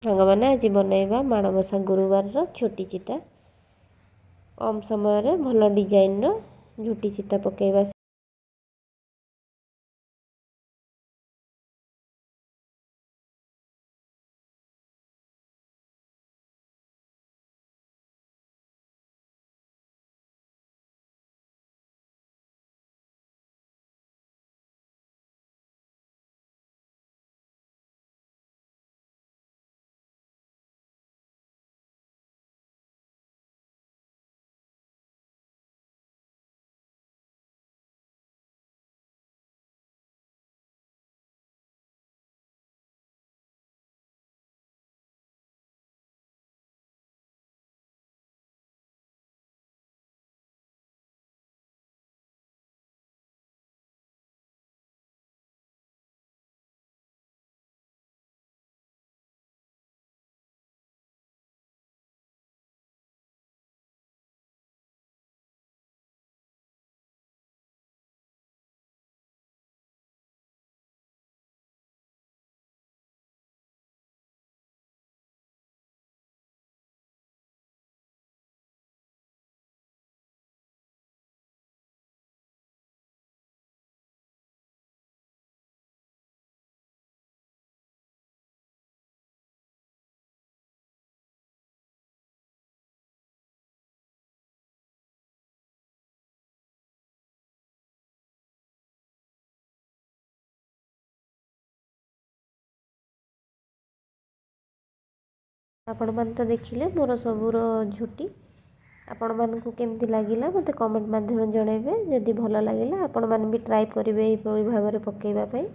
ସାଙ୍ଗମାନେ ଆଜି ବନେଇବା ମାଣବସା ଗୁରୁବାରର ଝୋଟି ଚିତା। କମ୍ ସମୟରେ ଭଲ ଡିଜାଇନର ଝୋଟି ଚିତା ପକାଇବା। ଆପଣମାନେ ତ ଦେଖିଲେ ମୋର ସବୁର ଝୋଟି। ଆପଣମାନଙ୍କୁ କେମିତି ଲାଗିଲା ମୋତେ କମେଣ୍ଟ ମାଧ୍ୟମରେ ଜଣାଇବେ। ଯଦି ଭଲ ଲାଗିଲା ଆପଣମାନେ ବି ଟ୍ରାଏ କରିବେ ଏହିଭଳି ଭାବରେ ପକାଇବା ପାଇଁ।